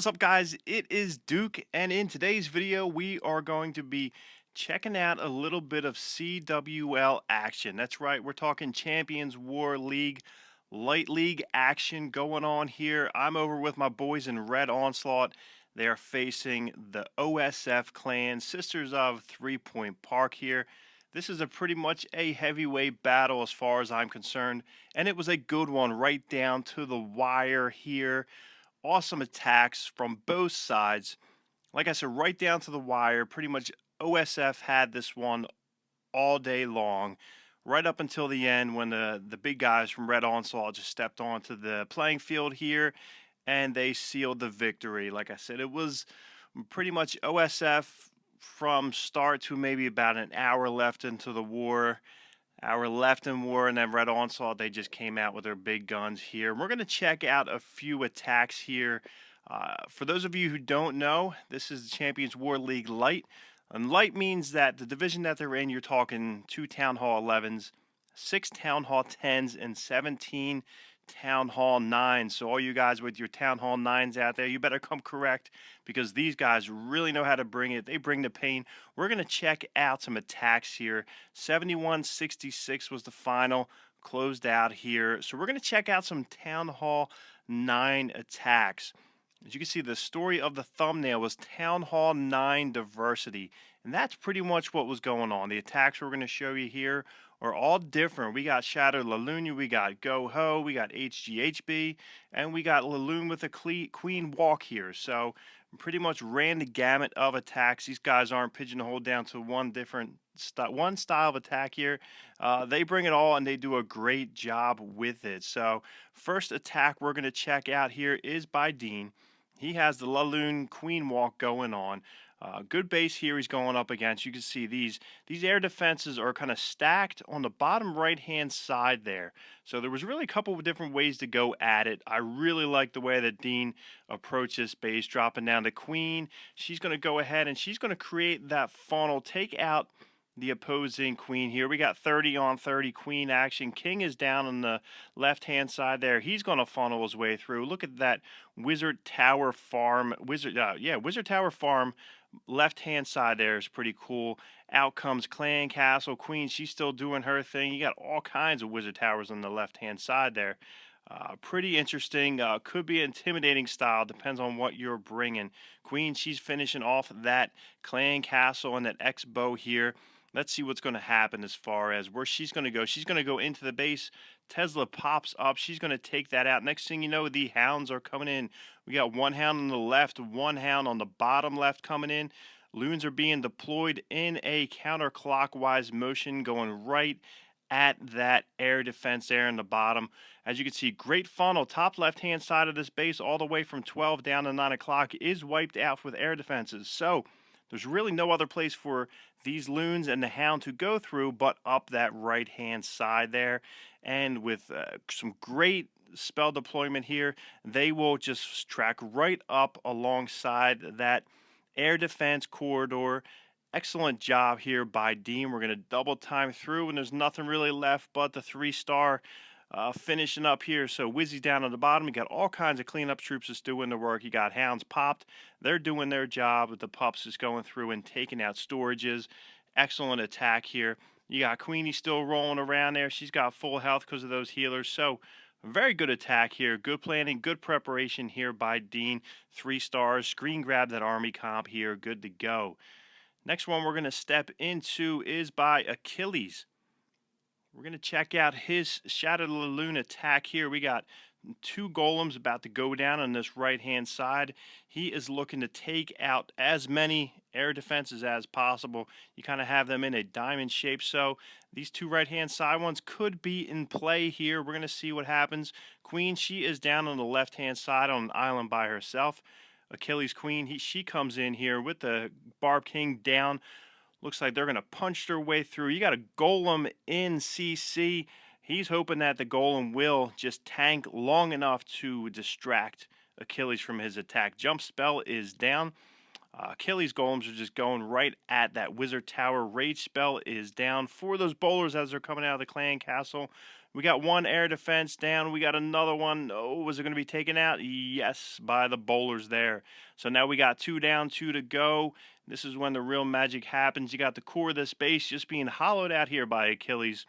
What is up, guys? It is Duke, and in today's video we are going to be checking out a little bit of CWL action. That's right, we're talking Champions War League, Light League action going on here. I'm over with my boys in Red Onslaught. They are facing the O.S.F clan, Sisters of 3 Point Park here. This is a pretty much a heavyweight battle as far as I'm concerned, and it was a good one right down to the wire here. Awesome attacks from both sides. Like I said, right down to the wire. Pretty much OSF had this one all day long, right up until the end when the big guys from Red Onslaught just stepped onto the playing field here and they sealed the victory. Like I said, it was pretty much OSF from start to maybe about an hour left into the war. Hour left in war, and then Red Onslaught, they just came out with their big guns here. We're going to check out a few attacks here. For those of you who don't know, this is the Champions War League Light. And Light means that the division that they're in, you're talking 2 Town Hall 11s, 6 Town Hall 10s, and 17 Town Hall 9s. So all you guys with your Town Hall 9s out there, you better come correct because these guys really know how to bring it. They bring the pain. We're going to check out some attacks here. 71-66 was the final, closed out here. So we're going to check out some Town Hall 9 attacks. As you can see, the story of the thumbnail was Town Hall 9 diversity. And that's pretty much what was going on. The attacks we're going to show you here are all different. We got Shatter laloon, we got Go Ho, we got HGHB, and we got laloon with a Queen Walk here. So pretty much ran the gamut of attacks. These guys aren't pigeonholed down to one style of attack here. They bring it all and they do a great job with it. So first attack we're going to check out here is by Dean. He has the laloon Queen Walk going on. Good base here he's going up against. You can see these air defenses are kind of stacked on the bottom right hand side there. So there was really a couple of different ways to go at it. I really like the way that Dean approached this base, dropping down the Queen. She's going to go ahead and she's going to create that funnel, take out the opposing Queen here. We got 30 on 30 Queen action. King is down on the left hand side there. He's going to funnel his way through. Look at that Wizard Tower Farm. Wizard Tower Farm left hand side there is pretty cool. Out comes Clan Castle Queen. She's still doing her thing. You got all kinds of Wizard Towers on the left hand side there. Pretty interesting. Could be an intimidating style. Depends on what you're bringing. Queen, she's finishing off that Clan Castle and that X-bow here. Let's see what's going to happen as far as where she's going to go. She's going to go into the base. Tesla pops up. She's going to take that out. Next thing you know, the hounds are coming in. We got one hound on the left, one hound on the bottom left coming in. Loons are being deployed in a counterclockwise motion going right at that air defense there in the bottom. As you can see, great funnel. Top left-hand side of this base all the way from 12 down to 9 o'clock is wiped out with air defenses. So there's really no other place for these loons and the hound to go through but up that right-hand side there. And with some great spell deployment here, they will just track right up alongside that air defense corridor. Excellent job here by Dean. We're going to double time through, and there's nothing really left but the 3-star finishing up here. So Wizzy's down on the bottom. You got all kinds of cleanup troops that's doing the work. You got hounds popped. They're doing their job with the pups just going through and taking out storages. Excellent attack here. You got Queenie still rolling around there. She's got full health because of those healers. So very good attack here. Good planning, good preparation here by Dean. 3 stars. Screen grab that army comp here. Good to go. Next one we're going to step into is by Achilles. We're going to check out his Shatter laloon attack here. We got 2 golems about to go down on this right-hand side. He is looking to take out as many air defenses as possible. You kind of have them in a diamond shape. So these 2 right-hand side ones could be in play here. We're going to see what happens. Queen, she is down on the left-hand side on an island by herself. Achilles Queen, she comes in here with the Barb King down. Looks like they're going to punch their way through. You got a golem in CC. He's hoping that the golem will just tank long enough to distract Achilles from his attack. Jump spell is down. Achilles golems are just going right at that wizard tower. Rage spell is down for those bowlers as they're coming out of the clan castle. We got one air defense down. We got another one. Oh, was it going to be taken out? Yes, by the bowlers there. So now we got 2 down, 2 to go. This is when the real magic happens. You got the core of this base just being hollowed out here by Achilles.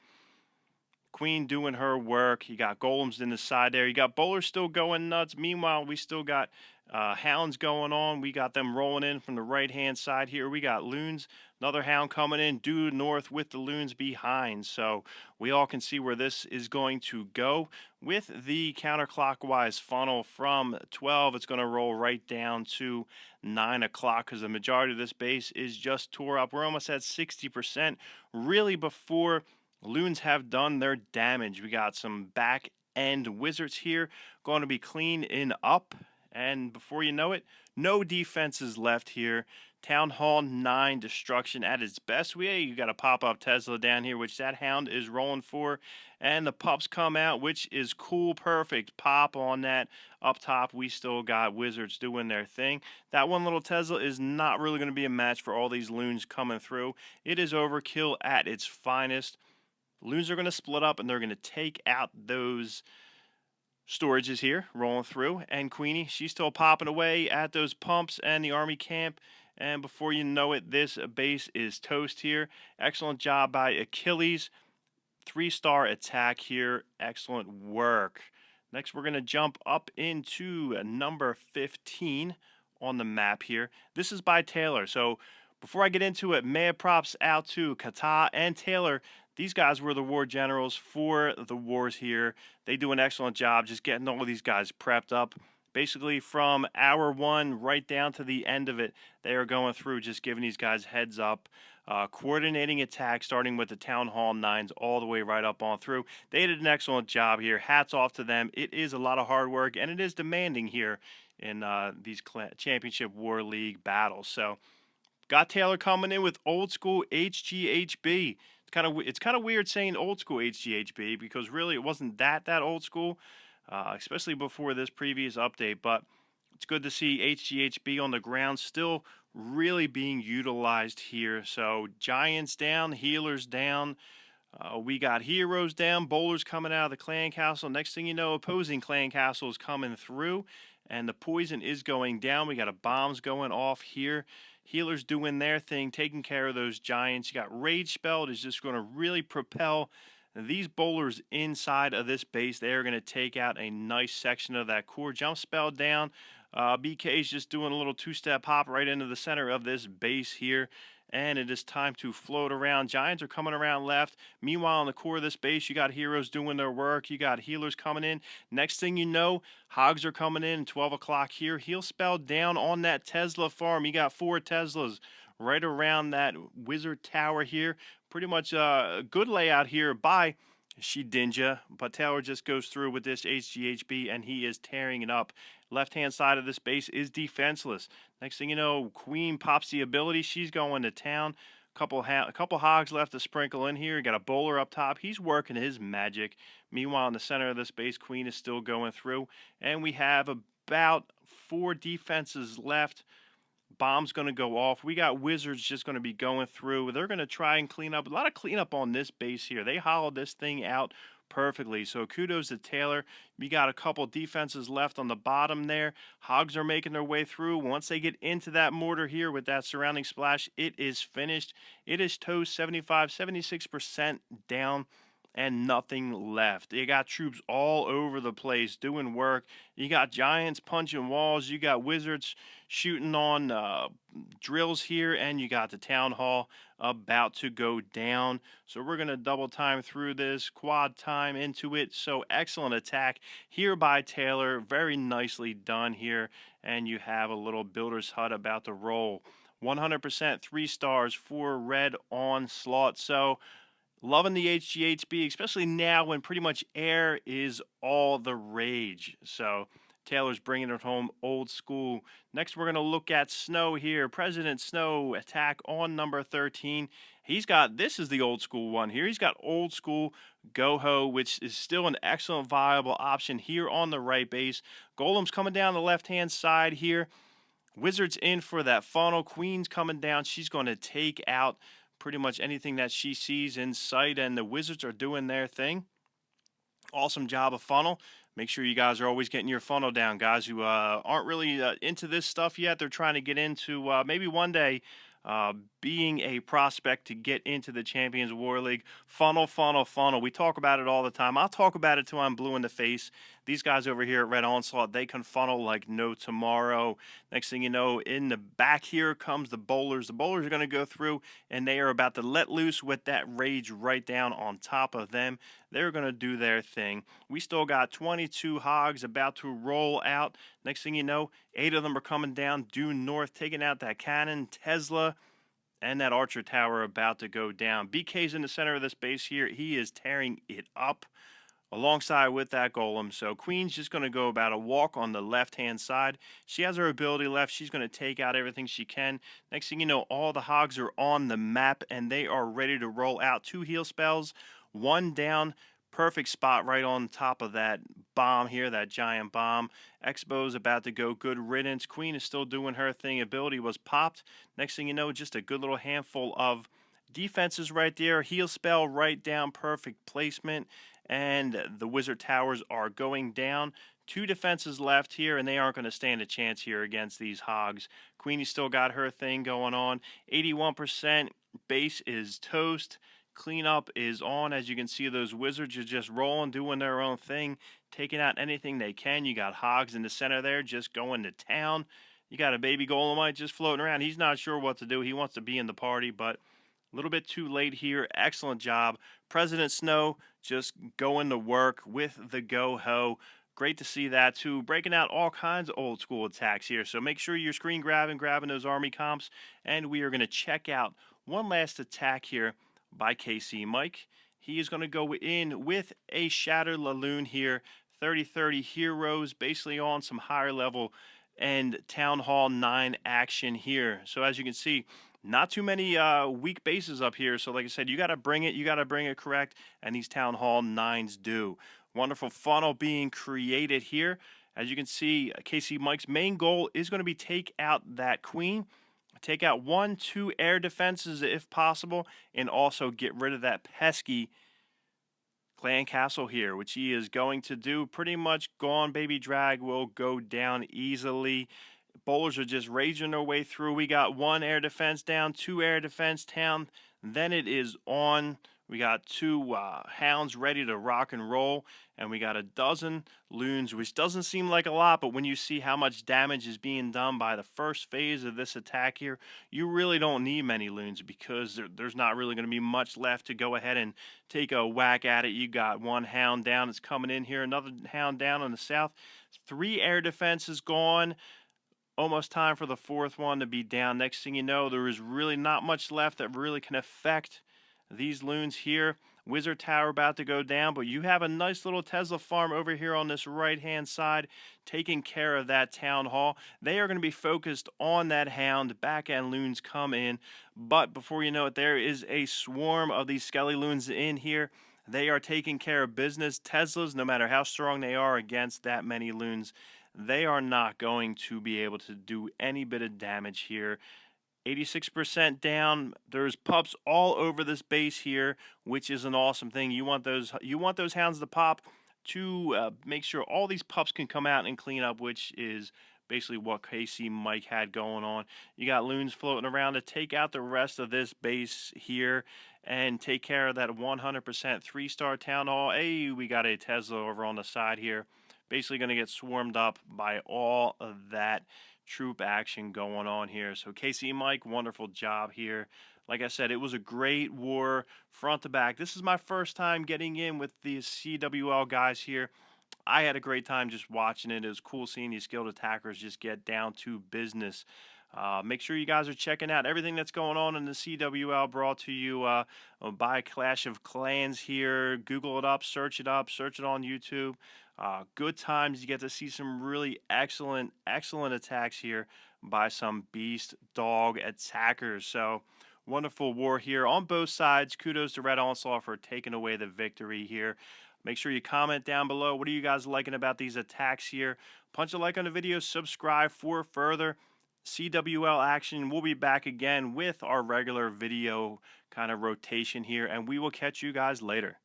Queen doing her work. You got golems in the side there. You got bowlers still going nuts. Meanwhile, we still got hounds going on. We got them rolling in from the right-hand side here. We got loons. Another hound coming in due north with the loons behind. So we all can see where this is going to go. With the counterclockwise funnel from 12, it's going to roll right down to 9 o'clock because the majority of this base is just tore up. We're almost at 60%. Really before loons have done their damage. We got some back end wizards here going to be cleaning up, and before you know it, no defenses left here. Town Hall 9 destruction at its best. You got a pop-up Tesla down here, which that hound is rolling for, and the pups come out, which is cool. Perfect pop on that. Up top, we still got wizards doing their thing. That one little Tesla is not really going to be a match for all these loons coming through. It is overkill at its finest. Loons are going to split up and they're going to take out those storages here, rolling through. And Queenie, she's still popping away at those pumps and the army camp. And before you know it, this base is toast here. Excellent job by Achilles. 3-star attack here. Excellent work. Next, we're going to jump up into number 15 on the map here. This is by Taylor. So before I get into it, mad props out to Kata and Taylor. These guys were the war generals for the wars here. They do an excellent job just getting all of these guys prepped up. Basically from hour 1 right down to the end of it, they are going through just giving these guys heads up, coordinating attack, starting with the Town Hall 9s all the way right up on through. They did an excellent job here. Hats off to them. It is a lot of hard work, and it is demanding here in these Championship War League battles. So got Taylor coming in with old school HGHB. It's kind of weird saying old school HGHB because really it wasn't that old school, especially before this previous update. But it's good to see HGHB on the ground still really being utilized here. So giants down, healers down. We got heroes down, bowlers coming out of the clan castle. Next thing you know, opposing clan castle is coming through, and the poison is going down. We got a bombs going off here. Healers doing their thing, taking care of those giants. You got Rage Spell is just going to really propel these bowlers inside of this base. They are going to take out a nice section of that core. Jump Spell down. BK is just doing a little 2-step hop right into the center of this base here. And it is time to float around. Giants are coming around left. Meanwhile, in the core of this base, you got heroes doing their work. You got healers coming in. Next thing you know, hogs are coming in. 12 o'clock here. Heal spell down on that Tesla farm. You got 4 Teslas right around that wizard tower here. Pretty much a good layout here by Shidinja, but Taylor just goes through with this HGHB and he is tearing it up. Left hand side of this base is defenseless. Next thing you know, Queen pops the ability. She's going to town. A couple hogs left to sprinkle in here. You got a bowler up top. He's working his magic. Meanwhile, in the center of this base, Queen is still going through. And we have about 4 defenses left. Bomb's going to go off. We got wizards just going to be going through. They're going to try and clean up. A lot of cleanup on this base here. They hollowed this thing out perfectly. So kudos to Taylor. We got a couple defenses left on the bottom there. Hogs are making their way through. Once they get into that mortar here with that surrounding splash, it is finished. It is toast 75, 76% down and nothing left. You got troops all over the place doing work. You got giants punching walls. You got wizards shooting on drills here, and you got the town hall about to go down. So we're going to double time through this, quad time into it. So excellent attack here by Taylor. Very nicely done here. And you have a little builder's hut about to roll. 100% 3 stars for Red Onslaught. So loving the HGHB, especially now when pretty much air is all the rage. So Taylor's bringing it home old school. Next, we're going to look at Snow here. President Snow attack on number 13. He's got, this is the old school one here. He's got old school Go-Ho, which is still an excellent viable option here on the right base. Golems coming down the left-hand side here. Wizards in for that funnel. Queen's coming down. She's going to take out pretty much anything that she sees in sight, and the Wizards are doing their thing. Awesome job of funnel. Make sure you guys are always getting your funnel down. Guys who aren't really into this stuff yet, they're trying to get into maybe one day uh, being a prospect to get into the Champions War League. Funnel, funnel, funnel. We talk about it all the time. I'll talk about it till I'm blue in the face. These guys over here at Red Onslaught, they can funnel like no tomorrow. Next thing you know, in the back here comes the bowlers. The bowlers are going to go through, and they are about to let loose with that rage right down on top of them. They're going to do their thing. We still got 22 hogs about to roll out. Next thing you know, 8 of them are coming down due north, taking out that cannon, Tesla, and that archer tower about to go down. BK's in the center of this base here. He is tearing it up alongside with that golem. So Queen's just going to go about a walk on the left-hand side. She has her ability left. She's going to take out everything she can. Next thing you know, all the hogs are on the map, and they are ready to roll out. 2 heal spells, 1 down. Perfect spot right on top of that bomb here, that giant bomb. Expo's about to go. Good riddance. Queen is still doing her thing. Ability was popped. Next thing you know, just a good little handful of defenses right there. Heal spell right down. Perfect placement. And the wizard towers are going down. 2 defenses left here, and they aren't going to stand a chance here against these hogs. Queenie still got her thing going on. 81% base is toast. Cleanup is on. As you can see, those wizards are just rolling, doing their own thing, taking out anything they can. You got hogs in the center there just going to town. You got a baby golemite just floating around. He's not sure what to do. He wants to be in the party, but a little bit too late here. Excellent job. President Snow just going to work with the go-ho. Great to see that too. Breaking out all kinds of old school attacks here. So make sure you're screen grabbing those army comps. And we are going to check out one last attack here by KC Mike. He is going to go in with a shatter laloon here. 30-30 heroes, basically on some higher level and Town Hall 9 action here. So as you can see, not too many weak bases up here. So like I said, you got to bring it correct, and these Town Hall 9s do. Wonderful funnel being created here. As you can see, KC Mike's main goal is going to be take out that queen, take out 1, 2 air defenses if possible, and also get rid of that pesky clan castle here, which he is going to do. Pretty much gone. Baby Drag will go down easily. Bowlers are just raging their way through. We got 1 air defense down, 2 air defense down. Then it is on. We got 2 hounds ready to rock and roll, and we got a dozen loons, which doesn't seem like a lot, but when you see how much damage is being done by the first phase of this attack here, you really don't need many loons because there's not really going to be much left to go ahead and take a whack at it. You got 1 hound down that's coming in here, another hound down on the south. 3 air defenses gone. Almost time for the 4th one to be down. Next thing you know, there is really not much left that really can affect these loons here. Wizard Tower about to go down, but you have a nice little Tesla farm over here on this right-hand side taking care of that town hall. They are going to be focused on that hound. Back-end loons come in, but before you know it, there is a swarm of these skelly loons in here. They are taking care of business. Teslas, no matter how strong they are against that many loons, they are not going to be able to do any bit of damage here. 86% down. There's pups all over this base here, which is an awesome thing. You want those hounds to pop to make sure all these pups can come out and clean up, which is basically what KC Mike had going on. You got loons floating around to take out the rest of this base here and take care of that 100% 3-star town hall. Hey, we got a Tesla over on the side here. Basically going to get swarmed up by all of that troop action going on here. So KC Mike, wonderful job here. Like I said, it was a great war front to back. This is my first time getting in with the CWL guys here. I had a great time just watching it. It was cool seeing these skilled attackers just get down to business. Make sure you guys are checking out everything that's going on in the CWL, brought to you by Clash of Clans here. Google it up, search it on YouTube. Good times. You get to see some really excellent attacks here by some beast dog attackers. So wonderful war here on both sides. Kudos to Red Onslaught for taking away the victory here. Make sure you comment down below. What are you guys liking about these attacks here? Punch a like on the video, subscribe for further. CWL action. We'll be back again with our regular video kind of rotation here, and we will catch you guys later.